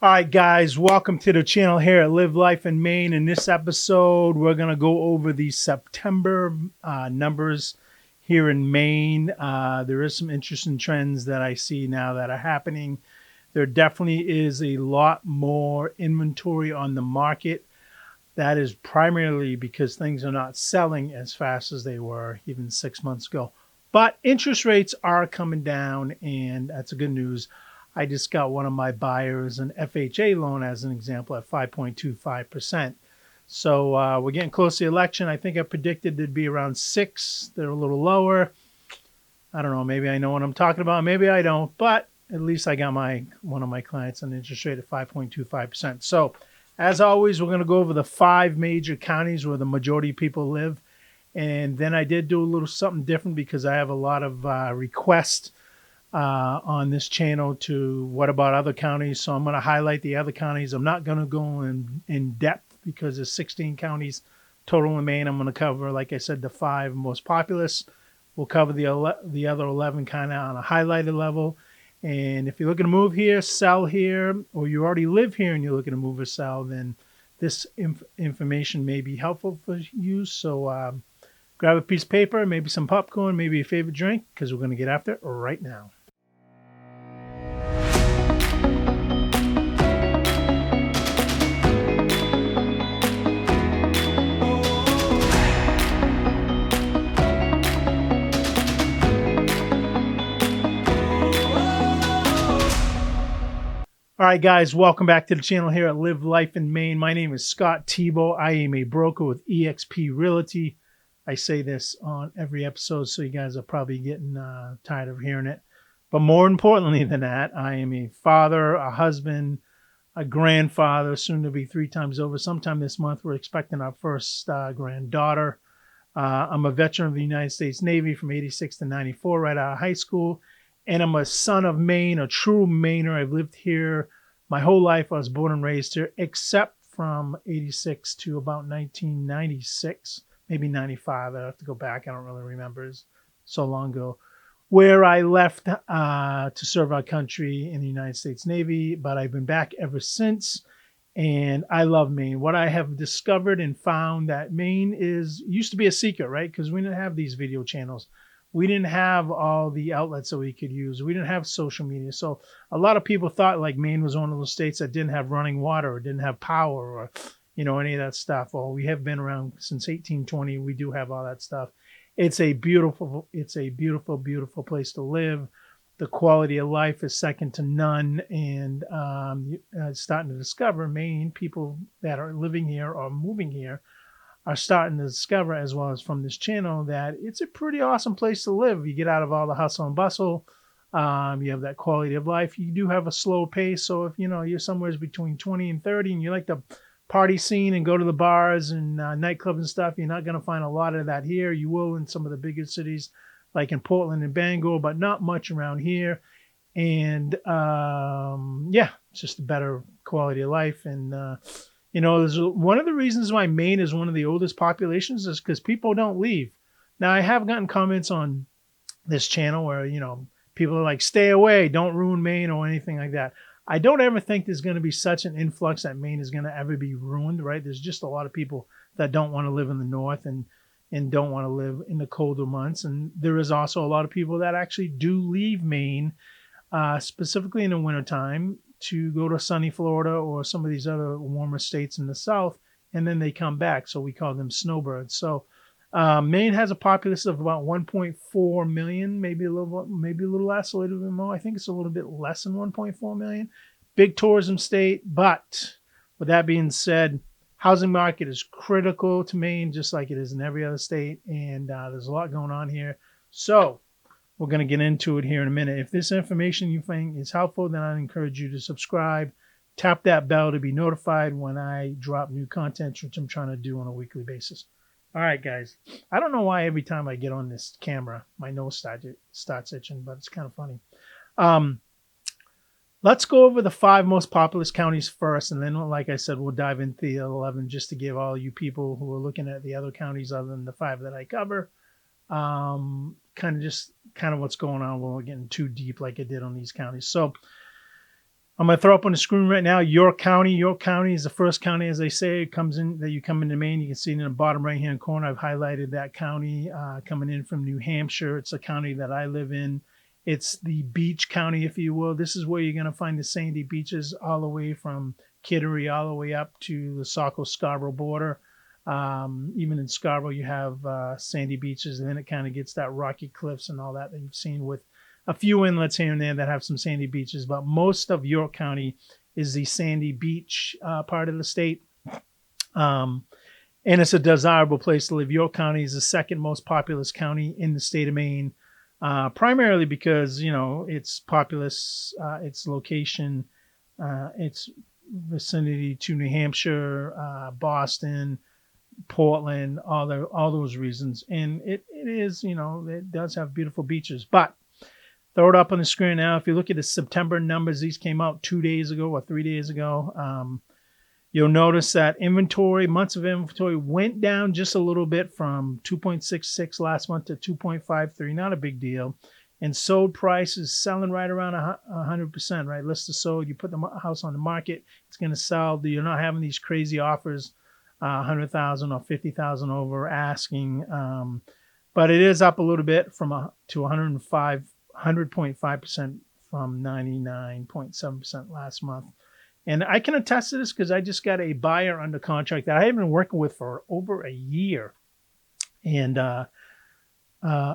All right, guys, welcome to the channel here at Live Life in Maine. In this episode, we're going to go over the September numbers here in Maine. There is some interesting trends that I see now that are happening. There definitely is a lot more inventory on the market. That is primarily because things are not selling as fast as they were even 6 months ago. But interest rates are coming down, and that's a good news. I just got one of my buyers an FHA loan as an example at 5.25%. So we're getting close to the election. I think I predicted it'd be around 6. They're a little lower. I don't know. Maybe I know what I'm talking about. Maybe I don't. But at least I got one of my clients an interest rate at 5.25%. So as always, we're going to go over the 5 major counties where the majority of people live. And then I did do a little something different because I have a lot of requests on this channel to what about other counties. So I'm going to highlight the other counties. I'm not going to go in depth because there's 16 counties total in Maine. I'm going to cover, like I said, the 5 most populous. We'll cover the other 11 kind of on a highlighted level. And if you're looking to move here, sell here, or you already live here and you're looking to move or sell, then this information may be helpful for you. So grab a piece of paper, maybe some popcorn, maybe your favorite drink, because we're going to get after it right now. All right, guys, welcome back to the channel here at Live Life in Maine. My name is Scott Tebow. I am a broker with eXp Realty. I say this on every episode, so you guys are probably getting tired of hearing it. But more importantly than that, I am a father, a husband, a grandfather, soon to be 3 times over. Sometime this month, we're expecting our first granddaughter. I'm a veteran of the United States Navy from 86 to 94, right out of high school. And I'm a son of Maine, a true Mainer. I've lived here my whole life. I was born and raised here, except from 86 to about 1996, maybe 95. I have to go back. I don't really remember. It's so long ago, where I left to serve our country in the United States Navy. But I've been back ever since, and I love Maine. What I have discovered and found that Maine used to be a secret, right? Because we didn't have these video channels. We didn't have all the outlets that we could use. We didn't have social media. So a lot of people thought like Maine was one of those states that didn't have running water or didn't have power or, any of that stuff. Well, we have been around since 1820. We do have all that stuff. It's a beautiful, beautiful place to live. The quality of life is second to none. And starting to discover Maine, people that are living here or moving here are starting to discover, as well as from this channel, that it's a pretty awesome place to live. You get out of all the hustle and bustle. You have that quality of life. You do have a slow pace. So if you're somewhere between 20 and 30 and you like the party scene and go to the bars and nightclubs and stuff, you're not going to find a lot of that here. You will in some of the bigger cities like in Portland and Bangor, but not much around here. And it's just a better quality of life. And there's one of the reasons why Maine is one of the oldest populations is because people don't leave. Now, I have gotten comments on this channel where, people are like, stay away, don't ruin Maine or anything like that. I don't ever think there's going to be such an influx that Maine is going to ever be ruined, right? There's just a lot of people that don't want to live in the north and don't want to live in the colder months. And there is also a lot of people that actually do leave Maine, specifically in the wintertime, to go to sunny Florida or some of these other warmer states in the south, and then they come back. So we call them snowbirds. So Maine has a populace of about 1.4 million, maybe a little less, a little bit more. I think it's a little bit less than 1.4 million. Big tourism state. But with that being said, housing market is critical to Maine, just like it is in every other state. And there's a lot going on here. So we're going to get into it here in a minute. If this information you think is helpful, then I encourage you to subscribe. Tap that bell to be notified when I drop new content, which I'm trying to do on a weekly basis. All right, guys. I don't know why every time I get on this camera, my nose starts itching, but it's kind of funny. Let's go over the 5 most populous counties first, and then, like I said, we'll dive into the 11 just to give all you people who are looking at the other counties other than the 5 that I cover kind of what's going on. We won't get too deep like I did on these counties. So I'm going to throw up on the screen right now York County. York County is the first county, as they say. It comes in that you come into Maine. You can see it in the bottom right-hand corner. I've highlighted that county coming in from New Hampshire. It's a county that I live in. It's the beach county, if you will. This is where you're going to find the sandy beaches all the way from Kittery all the way up to the Saco-Scarborough border. Even in Scarborough, you have sandy beaches, and then it kind of gets that rocky cliffs and all that you've seen with a few inlets here and there that have some sandy beaches. But most of York County is the sandy beach part of the state. And it's a desirable place to live. York County is the second most populous county in the state of Maine, primarily because, it's populous, its location, its vicinity to New Hampshire, Boston, Portland, all those reasons. And it is, it does have beautiful beaches. But throw it up on the screen now. If you look at the September numbers, these came out 2 days ago or 3 days ago. You'll notice that months of inventory went down just a little bit from 2.66 last month to 2.53. Not a big deal. And sold price is selling right around 100%, right? List of sold. You put the house on the market, it's going to sell. You're not having these crazy offers, 100,000 or 50,000 over asking. But it is up a little bit to 100.5% from 99.7% last month. And I can attest to this because I just got a buyer under contract that I have been working with for over a year. And a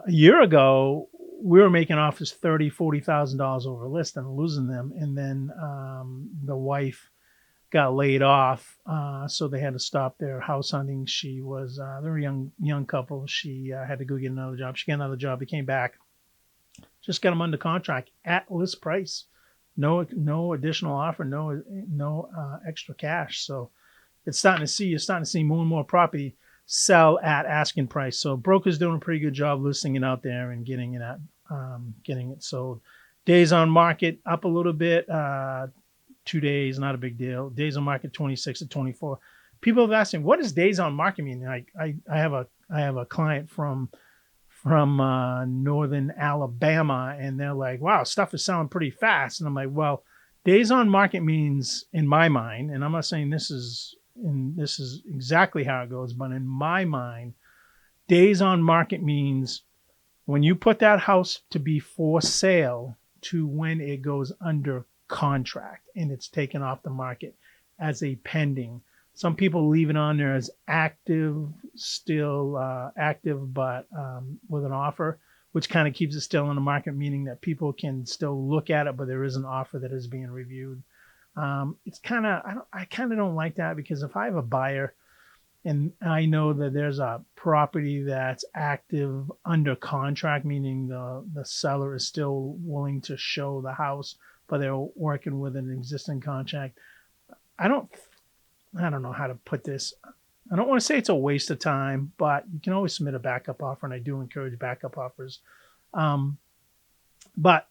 year ago, we were making offers $30,000, $40,000 over list and losing them. And then the wife got laid off, so they had to stop their house hunting. She was they're a young couple. She had to go get another job. She got another job. He came back, just got them under contract at list price. No additional offer, no extra cash. So you're starting to see more and more property sell at asking price. So brokers doing a pretty good job listing it out there and getting it sold. Days on market up a little bit. 2 days, not a big deal. Days on market 26 to 24. People have asked me, what does days on market mean? I have a client from northern Alabama, and they're like, wow, stuff is selling pretty fast. And I'm like, well, days on market means, in my mind, and I'm not saying this is exactly how it goes, but in my mind, days on market means when you put that house to be for sale to when it goes under contract and it's taken off the market as a pending. Some people leave it on there as active, still active, but with an offer, which kind of keeps it still on the market, meaning that people can still look at it, but there is an offer that is being reviewed. It's kind of, I kind of don't like that, because if I have a buyer and I know that there's a property that's active under contract, meaning the seller is still willing to show the house, but they're working with an existing contract, I don't know how to put this. I don't want to say it's a waste of time, but you can always submit a backup offer, and I do encourage backup offers. But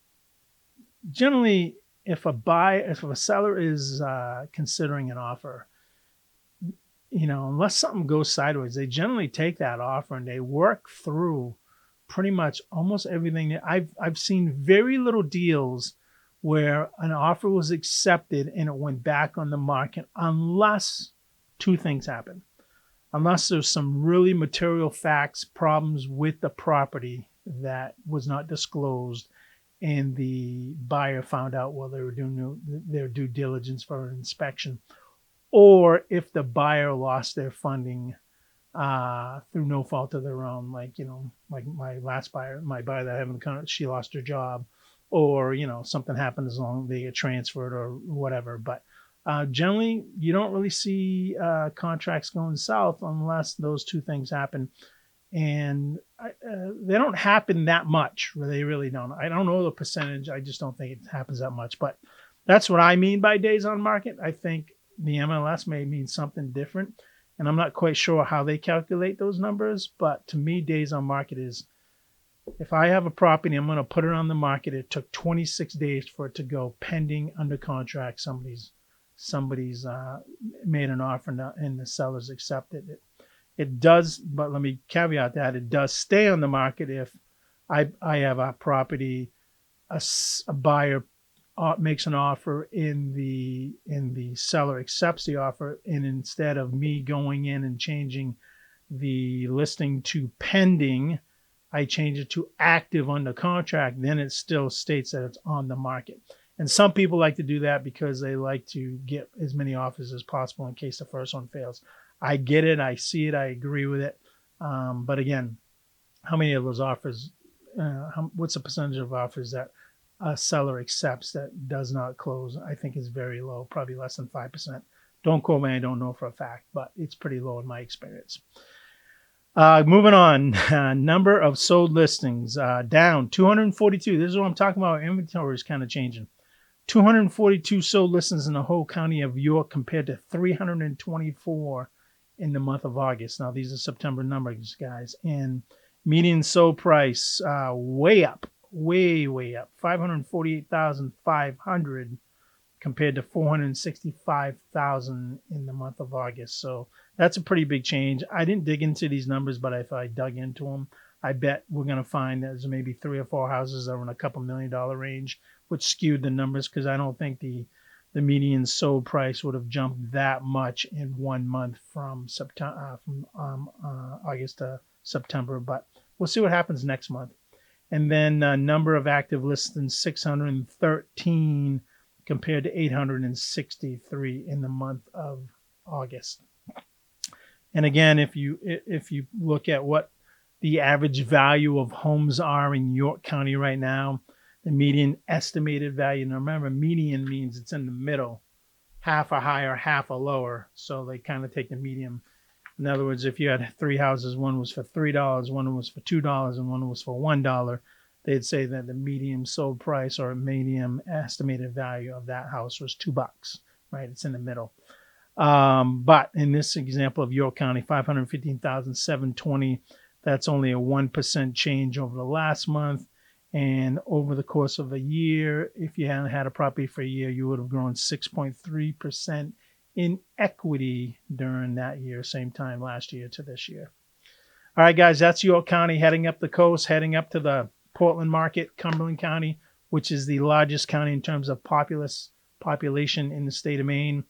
generally, if a seller is considering an offer, unless something goes sideways, they generally take that offer and they work through pretty much almost everything. I've seen very little deals where an offer was accepted and it went back on the market unless two things happen. Unless there's some really material facts, problems with the property that was not disclosed, and the buyer found out while they were doing their due diligence for an inspection, or if the buyer lost their funding through no fault of their own, like my last buyer, my buyer that I haven't, she lost her job, or something happened as long as they get transferred or whatever. But generally, you don't really see contracts going south unless those two things happen, and they don't happen that much. They really don't. I don't know the percentage. I just don't think it happens that much. But that's what I mean by days on market. I think the MLS may mean something different, and I'm not quite sure how they calculate those numbers. But to me, days on market is, if I have a property, I'm going to put it on the market. It took 26 days for it to go pending under contract. Somebody's made an offer and the sellers accepted it. It does, but let me caveat that it does stay on the market if I have a property, a buyer makes an offer and the seller accepts the offer, and instead of me going in and changing the listing to pending, I change it to active under contract, then it still states that it's on the market. And some people like to do that because they like to get as many offers as possible in case the first one fails. I get it. I see it. I agree with it. But again, how many of those offers, what's the percentage of offers that a seller accepts that does not close? I think is very low, probably less than 5%. Don't quote me. I don't know for a fact, but it's pretty low in my experience. Moving on, number of sold listings down 242. This is what I'm talking about. Inventory is kind of changing. 242 sold listings in the whole county of York compared to 324 in the month of August. Now, these are September numbers, guys. And median sold price way up, way up, $548,500 compared to $465,000 in the month of August. So that's a pretty big change. I didn't dig into these numbers, but if I dug into them, I bet we're going to find there's maybe 3 or 4 houses that are in a couple $1 million range, which skewed the numbers because I don't think the median sold price would have jumped that much in 1 month from August to September. But we'll see what happens next month. And then number of active listings, 613 compared to 863 in the month of August. And again, if you look at what the average value of homes are in York County right now, the median estimated value. Now remember, median means it's in the middle, half are higher, half are lower. So they kind of take the median. In other words, if you had 3 houses, one was for $3, one was for $2, and one was for $1, they'd say that the median sold price or median estimated value of that house was $2, right? It's in the middle. But in this example of York County, $515,720, that's only a 1% change over the last month. And over the course of a year, if you hadn't had a property for a year, you would have grown 6.3% in equity during that year, same time last year to this year. All right, guys, that's York County heading up the coast, heading up to the Portland market, Cumberland County, which is the largest county in terms of population in the state of Maine.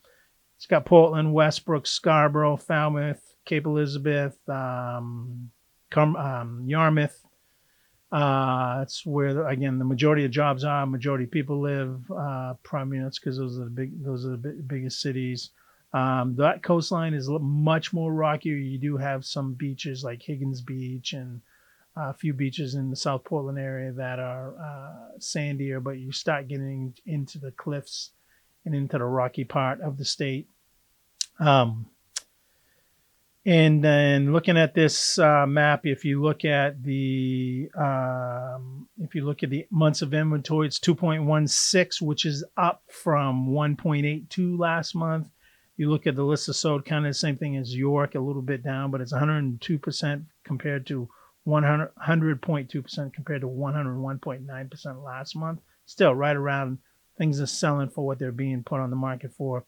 It's got Portland, Westbrook, Scarborough, Falmouth, Cape Elizabeth, Yarmouth. It's where, again, the majority of jobs are, majority of people live. Primarily, that's because those are the biggest cities. That coastline is much more rocky. You do have some beaches like Higgins Beach and a few beaches in the South Portland area that are sandier, but you start getting into the cliffs and into the rocky part of the state. And then looking at this map, if you look at the months of inventory, it's 2.16, which is up from 1.82 last month. You look at the list of sold, kind of the same thing as York, a little bit down, but it's 102% compared to 100.2% compared to 101.9% last month. Still right around, things are selling for what they're being put on the market for.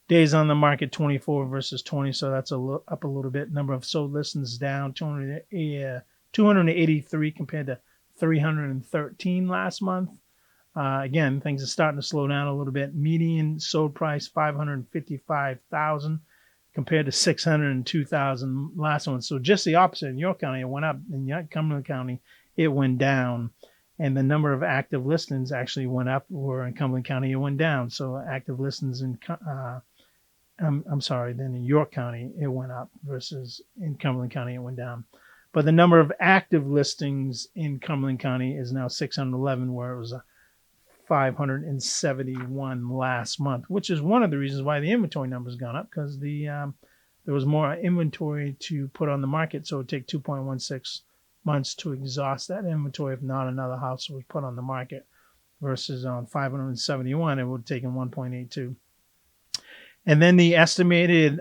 Days on the market, 24 versus 20, so that's up a little bit. Number of sold listings down, 283 compared to 313 last month. Again, things are starting to slow down a little bit. Median sold price, $555,000 compared to $602,000 last one. So just the opposite. In York County, it went up. In Cumberland County, it went down. And the number of active listings actually went up, where in Cumberland County, it went down. So active listings then in York County, it went up versus in Cumberland County, it went down. But the number of active listings in Cumberland County is now 611, where it was 571 last month, which is one of the reasons why the inventory number's gone up, because there was more inventory to put on the market. So it would take 2.16 months to exhaust that inventory if not another house was put on the market, versus on 571, it would have taken 1.82. And then the estimated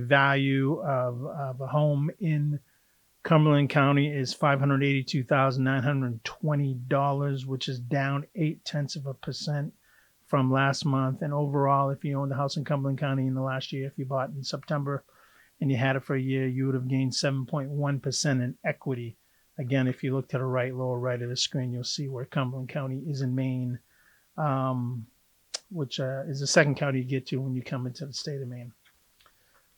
value of a home in Cumberland County is $582,920, which is down 0.8% from last month. And overall, if you owned a house in Cumberland County in the last year, if you bought in September and you had it for a year, you would have gained 7.1% in equity. Again, if you look to the right, lower right of the screen, you'll see where Cumberland County is in Maine. which is the second county you get to when you come into the state of Maine.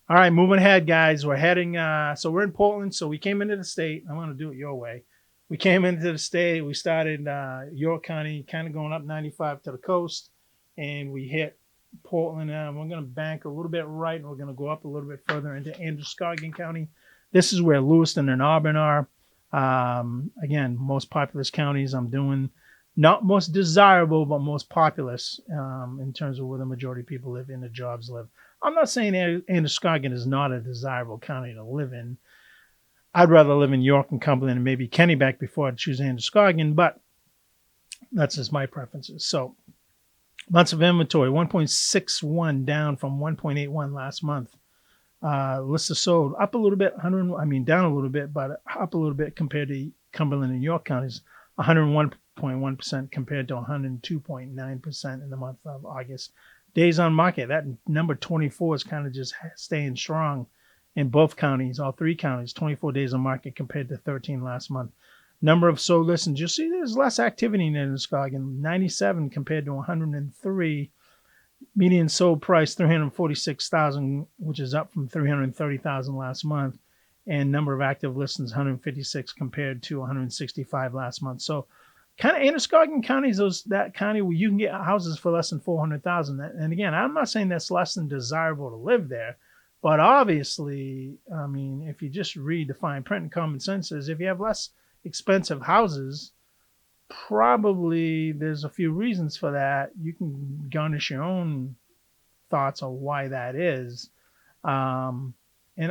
All right, moving ahead, guys. We're heading, so we're in Portland. So we came into the state. I'm going to do it your way. We came into the state. We started York County, kind of going up 95 to the coast, and we hit Portland. We're going to bank a little bit right, and we're going to go up a little bit further into Androscoggin County. This is where Lewiston and Auburn are. Again, most populous counties. I'm doing not most desirable, but most populous in terms of where the majority of people live and the jobs live. I'm not saying Androscoggin is not a desirable county to live in. I'd rather live in York and Cumberland and maybe Kennebec before I'd choose Androscoggin, but that's just my preferences. So months of inventory, 1.61 down from 1.81 last month. List of sold up a little bit, down a little bit, but up a little bit compared to Cumberland and York counties, 101.1% compared to 102.9% in the month of August. Days on market, that number 24 is kind of just staying strong in both counties, all three counties, 24 days on market compared to 13 last month. Number of sold listings, you'll see there's less activity in Androscoggin, 97 compared to 103. Median sold price, $346,000, which is up from $330,000 last month. And number of active listings, 156 compared to 165 last month. So kind of Androscoggin County is that county where you can get houses for less than $400,000. And again, I'm not saying that's less than desirable to live there, but obviously, I mean, if you just read the fine print and common sense says if you have less expensive houses, probably there's a few reasons for that. You can garnish your own thoughts on why that is. And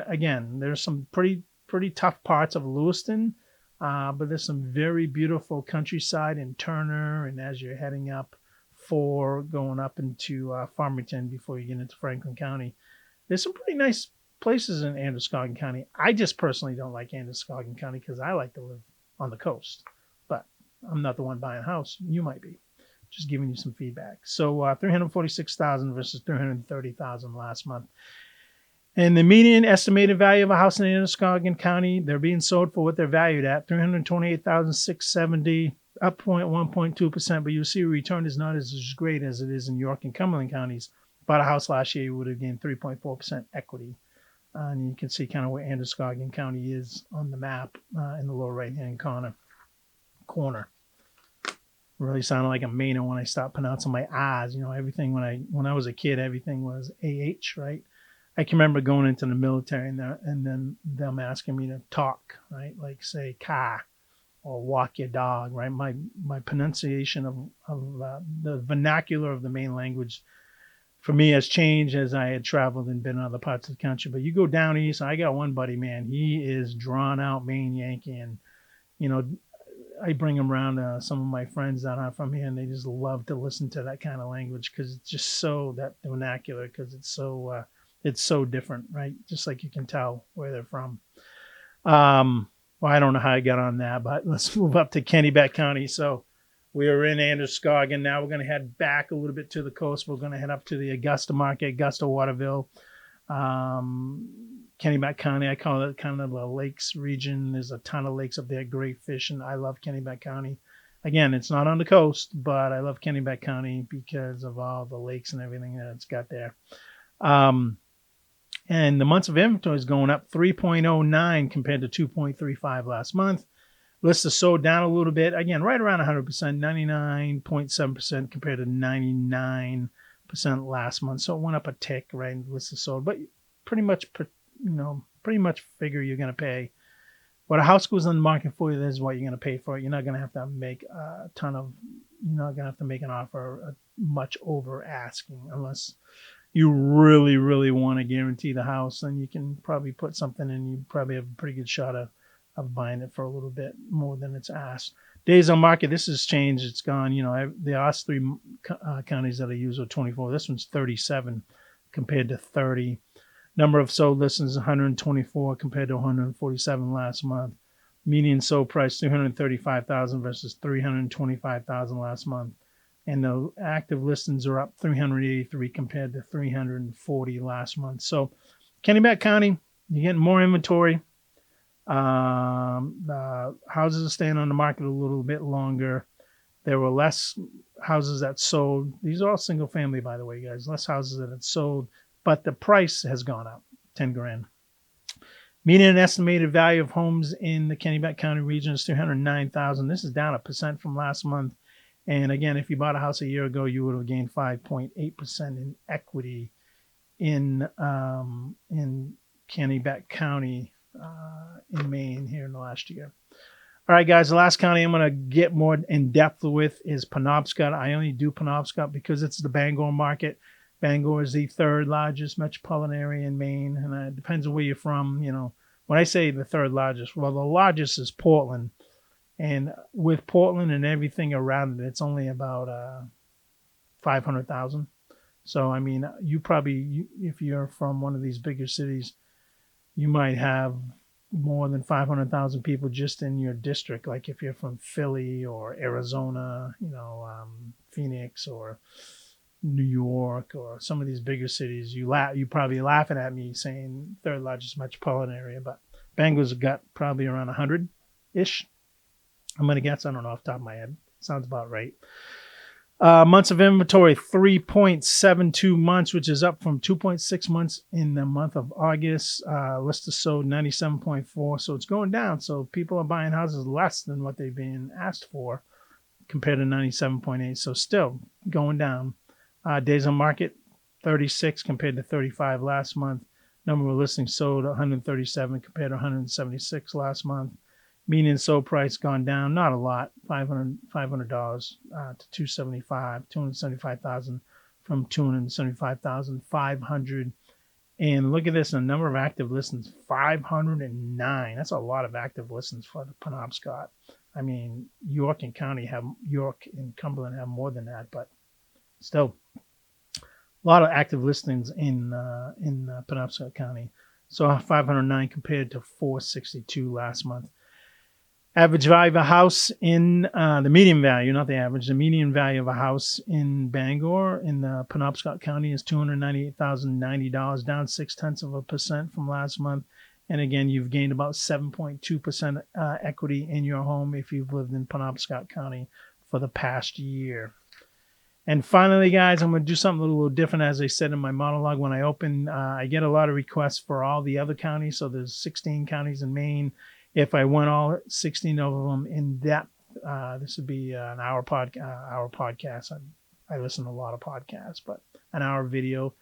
again, there's some pretty tough parts of Lewiston. But there's some very beautiful countryside in Turner, and as you're heading up going up into Farmington before you get into Franklin County, there's some pretty nice places in Androscoggin County. I just personally don't like Androscoggin County because I like to live on the coast, but I'm not the one buying a house. You might be. Just giving you some feedback. So $346,000 versus $330,000 last month. And the median estimated value of a house in Androscoggin County, they're being sold for what they're valued at, $328,670, up 1.2%. But you see, return is not as great as it is in York and Cumberland counties. Bought a house last year, you would have gained 3.4% equity. And you can see kind of where Androscoggin County is on the map in the lower right-hand corner. Really sounded like a Maine when I stopped pronouncing my I's. You know, everything when I was a kid, everything was AH, right? I can remember going into the military and then them asking me to talk, right? Like say car or walk your dog, right? My pronunciation of the vernacular of the Maine language for me has changed as I had traveled and been in other parts of the country. But you go down east, I got one buddy, man, he is drawn out Maine Yankee, and you know, I bring him around to some of my friends that are from here, and they just love to listen to that kind of language because it's just so that vernacular, because it's so different, right? Just like you can tell where they're from. Well, I don't know how I got on that, but let's move up to Kennebec County. So we are in Androscoggin. Now we're going to head back a little bit to the coast. We're going to head up to the Augusta market, Augusta, Waterville, Kennebec County. I call it kind of the lakes region. There's a ton of lakes up there, great fishing. I love Kennebec County. Again, it's not on the coast, but I love Kennebec County because of all the lakes and everything that it's got there. And the months of inventory is going up 3.09 compared to 2.35 last month. List is sold down a little bit. Again, right around 100%, 99.7% compared to 99% last month. So it went up a tick, right? List is sold, but pretty much figure you're going to pay. What a house goes on the market for you, this is what you're going to pay for it. You're not going to have to make you're not going to have to make an offer much over asking unless you really, really want to guarantee the house, then you can probably put something in. You probably have a pretty good shot of buying it for a little bit more than it's asked. Days on market, this has changed. It's gone. You know, the last three counties that I use are 24. This one's 37 compared to 30. Number of sold listings, 124 compared to 147 last month. Median sold price, $335,000 versus $325,000 last month. And the active listings are up 383 compared to 340 last month. So Kennebec County, you're getting more inventory. The houses are staying on the market a little bit longer. There were less houses that sold. These are all single family, by the way, guys. Less houses that had sold, but the price has gone up 10 grand. Median estimated value of homes in the Kennebec County region is 309,000. This is down 1% from last month. And again, if you bought a house a year ago, you would have gained 5.8% in equity in Kennebec County in Maine here in the last year. All right, guys, the last county I'm going to get more in depth with is Penobscot. I only do Penobscot because it's the Bangor market. Bangor is the third largest metropolitan area in Maine, and it depends on where you're from. You know, when I say the third largest, well, the largest is Portland. And with Portland and everything around it, it's only about 500,000. So, I mean, if you're from one of these bigger cities, you might have more than 500,000 people just in your district. Like if you're from Philly or Arizona, Phoenix or New York or some of these bigger cities, you probably laughing at me saying third largest metropolitan area, but Bangor's got probably around 100-ish. I'm going to guess. I don't know off the top of my head. Sounds about right. Months of inventory, 3.72 months, which is up from 2.6 months in the month of August. List of sold 97.4, so it's going down. So people are buying houses less than what they've been asked for compared to 97.8. So still going down. Days on market, 36 compared to 35 last month. Number of listings sold, 137 compared to 176 last month. Median sold price gone down, not a lot, $500 to $275,000 from $275,500. And look at this, the number of active listings, 509. That's a lot of active listings for the Penobscot. I mean, York and Cumberland have more than that, but still a lot of active listings in Penobscot County. So 509 compared to 462 last month. Average value of a house in the median value, not the average, the median value of a house in Bangor in the Penobscot County is $298,090, down 0.6% from last month. And again, you've gained about 7.2% equity in your home if you've lived in Penobscot County for the past year. And finally, guys, I'm going to do something a little different. As I said in my monologue when I opened, I get a lot of requests for all the other counties. So there's 16 counties in Maine. If I went all 16 of them in depth, this would be an hour podcast. I listen to a lot of podcasts, but an hour video.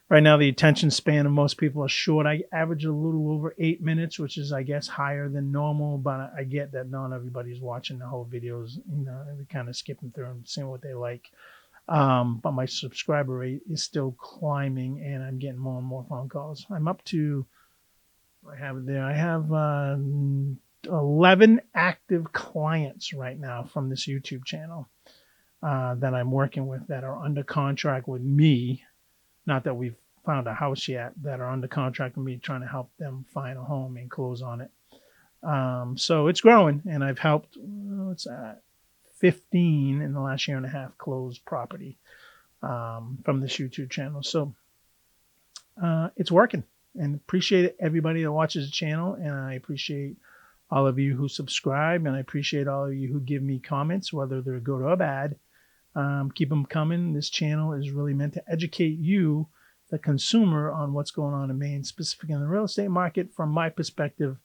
Right now, the attention span of most people are short. I average a little over 8 minutes, which is, I guess, higher than normal. But I get that not everybody's watching the whole videos. They're kind of skipping through and seeing what they like. But my subscriber rate is still climbing, and I'm getting more and more phone calls. I'm up to... I have it there. I have 11 active clients right now from this YouTube channel that I'm working with that are under contract with me. Not that we've found a house yet, that are under contract with me, trying to help them find a home and close on it. So it's growing, and I've helped 15 in the last year and a half close property from this YouTube channel. So it's working. And appreciate everybody that watches the channel, and I appreciate all of you who subscribe, and I appreciate all of you who give me comments, whether they're good or bad. Keep them coming. This channel is really meant to educate you, the consumer, on what's going on in Maine, specifically in the real estate market from my perspective.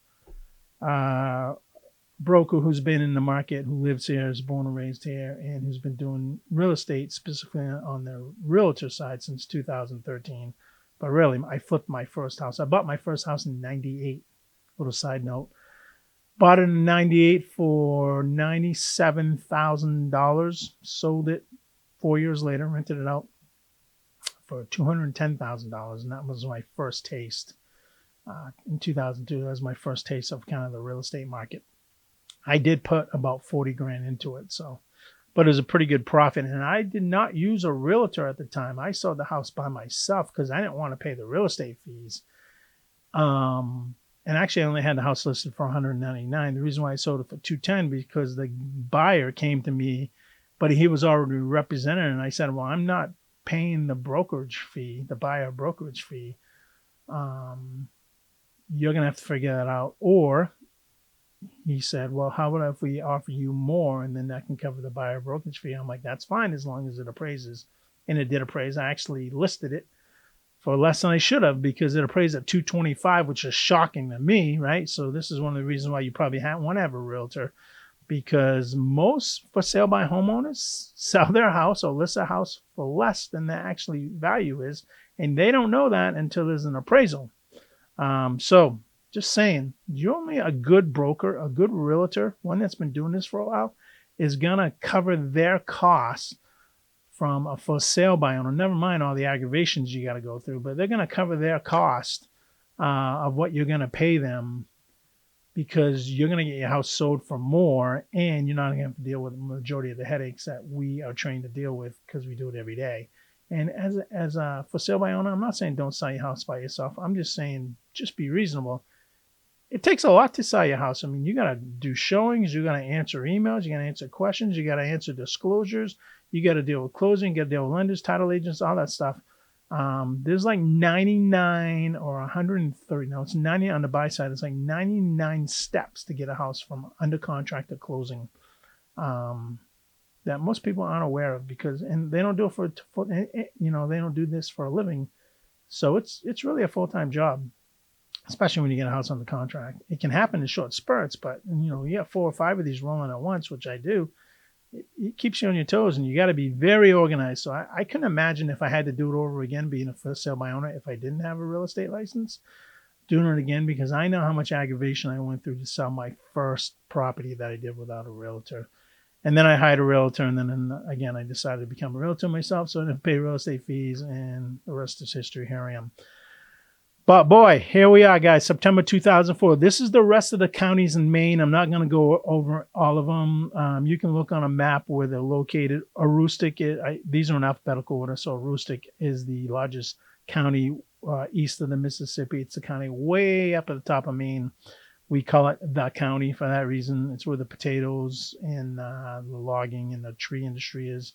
Broker who's been in the market, who lives here, is born and raised here, and who's been doing real estate specifically on the realtor side since 2013. But really, I flipped my first house. I bought my first house in 98. Little side note. Bought it in 98 for $97,000. Sold it 4 years later. Rented it out for $210,000. And that was my first taste. In 2002, that was my first taste of kind of the real estate market. I did put about 40 grand into it. But it was a pretty good profit. And I did not use a realtor at the time. I sold the house by myself because I didn't want to pay the real estate fees. And actually, I only had the house listed for $199. The reason why I sold it for $210 because the buyer came to me, but he was already represented. And I said, well, I'm not paying the brokerage fee, the buyer brokerage fee. You're going to have to figure that out. Or he said, well, how about if we offer you more and then that can cover the buyer brokerage fee? I'm like, that's fine as long as it appraises. And it did appraise. I actually listed it for less than I should have because it appraised at 225, which is shocking to me, right? So this is one of the reasons why you probably want to have a realtor, because most for sale by homeowners sell their house or list a house for less than the actually value is, and they don't know that until there's an appraisal. So just saying, you're only a good broker, a good realtor, one that's been doing this for a while, is gonna cover their costs from a for sale by owner. Never mind all the aggravations you got to go through, but they're going to cover their cost of what you're going to pay them, because you're going to get your house sold for more, and you're not going to have to deal with the majority of the headaches that we are trained to deal with because we do it every day. And as a for sale by owner, I'm not saying don't sell your house by yourself. I'm just saying just be reasonable. It takes a lot to sell your house. I mean, you got to do showings, you got to answer emails, you got to answer questions, you got to answer disclosures, you got to deal with closing, you got to deal with lenders, title agents, all that stuff. There's like 99 or 130. No, it's 90 on the buy side. It's like 99 steps to get a house from under contract to closing, that most people aren't aware of, because, and they don't do it for they don't do this for a living. So it's really a full-time job, especially when you get a house under contract. It can happen in short spurts, but you have 4 or 5 of these rolling at once, which I do. It keeps you on your toes, and you got to be very organized. So I couldn't imagine if I had to do it over again, being a for sale by owner, if I didn't have a real estate license, doing it again, because I know how much aggravation I went through to sell my first property that I did without a realtor. And then I hired a realtor, and then again, I decided to become a realtor myself, so I didn't pay real estate fees, and the rest is history. Here I am. But boy, here we are, guys, September 2004. This is the rest of the counties in Maine. I'm not going to go over all of them. You can look on a map where they're located. Aroostook, these are in alphabetical order. So Aroostook is the largest county east of the Mississippi. It's the county way up at the top of Maine. We call it the county for that reason. It's where the potatoes and the logging and the tree industry is.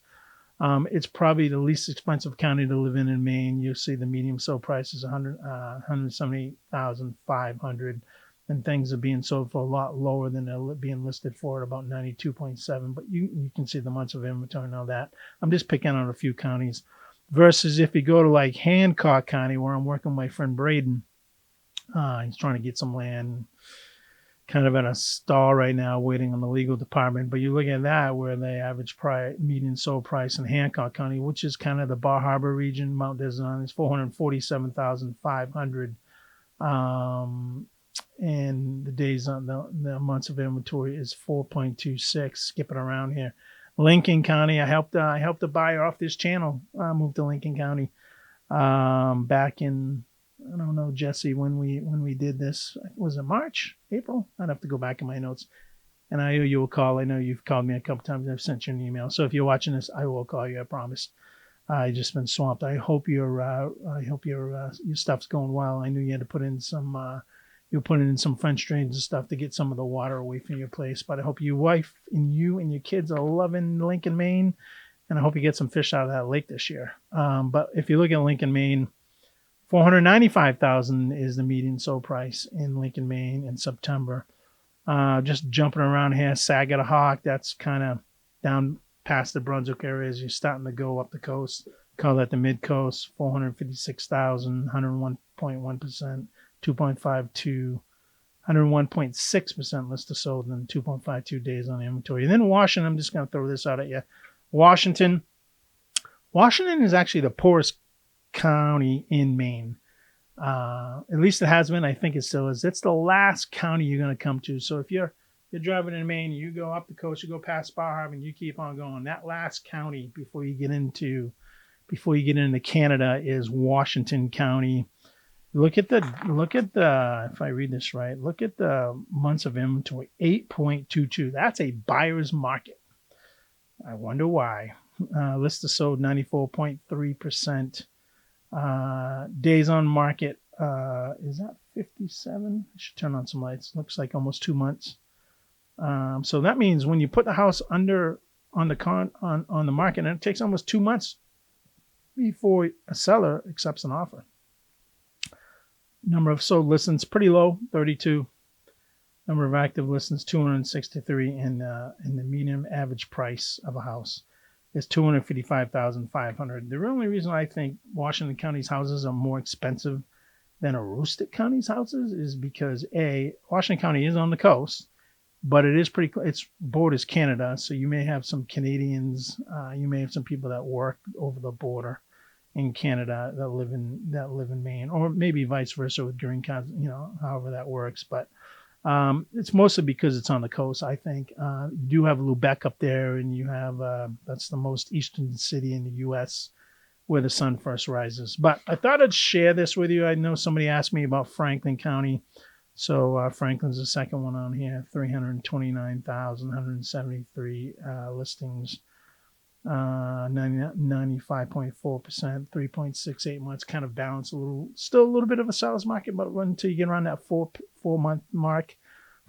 It's probably the least expensive county to live in Maine. You'll see the medium sale price is $178,500, and things are being sold for a lot lower than they're being listed for, at about 92.7. But you can see the months of inventory and all that. I'm just picking on a few counties. Versus if you go to like Hancock County, where I'm working with my friend Braden, he's trying to get some land. Kind of at a stall right now, waiting on the legal department. But you look at that, where the average median sold price in Hancock County, which is kind of the Bar Harbor region, Mount Desert, is $447,500. And the days on the months of inventory is 4.26. Skipping around here, Lincoln County. I helped a buyer off this channel move to Lincoln County back in, I don't know, Jesse, when we did this. Was it March, April? I'd have to go back in my notes. And I owe you a call. I know you've called me a couple times. I've sent you an email. So if you're watching this, I will call you. I promise. I just been swamped. I hope your stuff's going well. I knew you had to put in some. You're putting in some French drains and stuff to get some of the water away from your place. But I hope your wife and you and your kids are loving Lincoln, Maine, and I hope you get some fish out of that lake this year. But if you look at Lincoln, Maine, $495,000 is the median sold price in Lincoln, Maine in September. Just jumping around here, Saginaw, that's kind of down past the Brunswick areas. You're starting to go up the coast. Call that the mid coast. $456,000, 101.1%, 2.52, 101.6% list of sold, and 2.52 days on the inventory. And then Washington, I'm just going to throw this out at you. Washington is actually the poorest county in Maine. At least it has been. I think it still is. It's the last county you're going to come to. So if you're driving in Maine, you go up the coast, you go past Bar Harbor, and you keep on going. That last county before you get into Canada is Washington County. Look at the if I read this right, look at the months of inventory, 8.22. That's a buyer's market. I wonder why. List of sold 94.3%. Days on market, is that 57? I should turn on some lights. Looks like almost 2 months. So that means when you put the house on the market, and it takes almost 2 months before a seller accepts an offer. Number of sold listings pretty low, 32. Number of active listings 263, and the median average price of a house is $255,500. The only reason I think Washington County's houses are more expensive than Aroostook County's houses is because Washington County is on the coast, but it's borders Canada, so you may have some Canadians, you may have some people that work over the border in Canada that live in Maine, or maybe vice versa with green cards, however that works. But it's mostly because it's on the coast, I think. You do have Lubec up there, and you have that's the most eastern city in the U.S. where the sun first rises. But I thought I'd share this with you. I know somebody asked me about Franklin County. So Franklin's the second one on here, 329,173 listings, 95.4%, 3.68 months, kind of balanced still a little bit of a seller's market, but until you get around that four-month mark.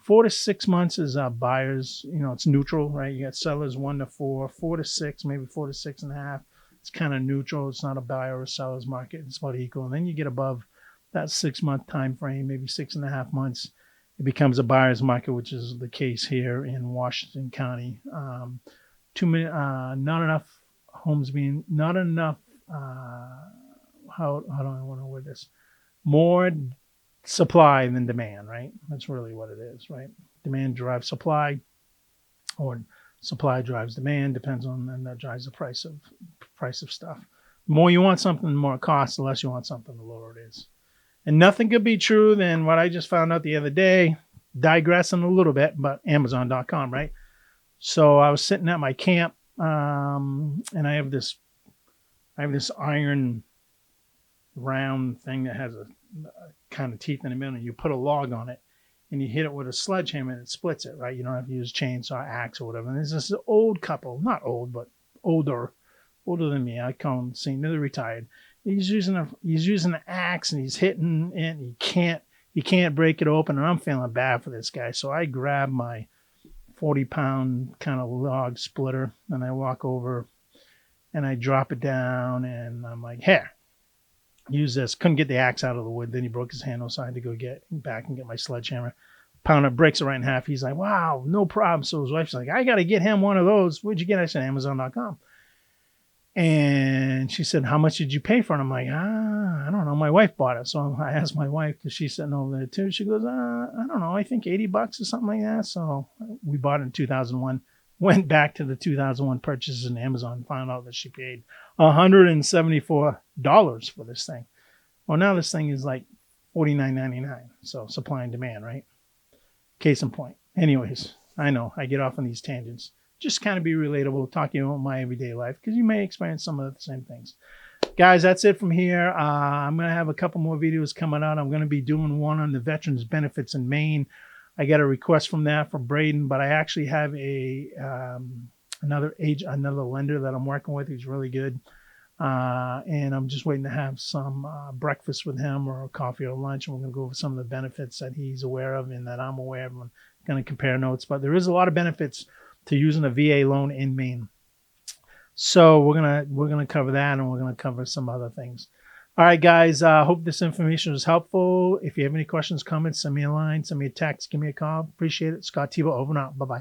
4 to 6 months is buyers, it's neutral, right? You got sellers 1 to 4, 4 to 6, maybe 4 to 6.5. It's kind of neutral. It's not a buyer or seller's market. It's about equal. And then you get above that 6-month time frame, maybe 6.5 months, it becomes a buyer's market, which is the case here in Washington County. Not enough homes being, not enough, how do I want to word this? More supply than demand, right? That's really what it is, right? Demand drives supply, or supply drives demand, depends on, and that drives the price of stuff. The more you want something, the more it costs. The less you want something, the lower it is. And nothing could be true than what I just found out the other day, digressing a little bit, but Amazon.com, right? So I was sitting at my camp, and I have this iron round thing that has a kind of teeth in the middle, and you put a log on it, and you hit it with a sledgehammer, and it splits it, right? You don't have to use chainsaw, axe, or whatever. And there's this old couple, not old, but older than me. I call them senior, they're retired. He's using an axe, and he's hitting it, and he can't break it open, and I'm feeling bad for this guy. So I grab my 40-pound kind of log splitter, and I walk over, and I drop it down, and I'm like, here, use this. Couldn't get the axe out of the wood. Then he broke his handle, so I had to go get back and get my sledgehammer. Pound it, breaks it right in half. He's like, wow, no problem. So his wife's like, I got to get him one of those. Where'd you get it? I said, Amazon.com. And she said, how much did you pay for it? I'm like, I don't know. My wife bought it. So I asked my wife, because she's sitting over there too. She goes, I don't know. I think $80 or something like that. So we bought it in 2001. Went back to the 2001 purchases in Amazon and found out that she paid $174 for this thing. Well, now this thing is like $49.99. So supply and demand, right? Case in point. Anyways, I know I get off on these tangents. Just kind of be relatable, talking about my everyday life, because you may experience some of the same things. Guys, that's it from here. I'm going to have a couple more videos coming out. I'm going to be doing one on the veterans benefits in Maine. I got a request from Braden, but I actually have another lender that I'm working with who's really good. And I'm just waiting to have some breakfast with him, or a coffee or lunch, and we're going to go over some of the benefits that he's aware of and that I'm aware of. I'm going to compare notes, but there is a lot of benefits to using a VA loan in Maine. So we're gonna cover that, and we're gonna cover some other things. All right, guys. Hope this information was helpful. If you have any questions, comments, send me a line, send me a text, give me a call. Appreciate it. Scott Tebow, over and out. Bye-bye.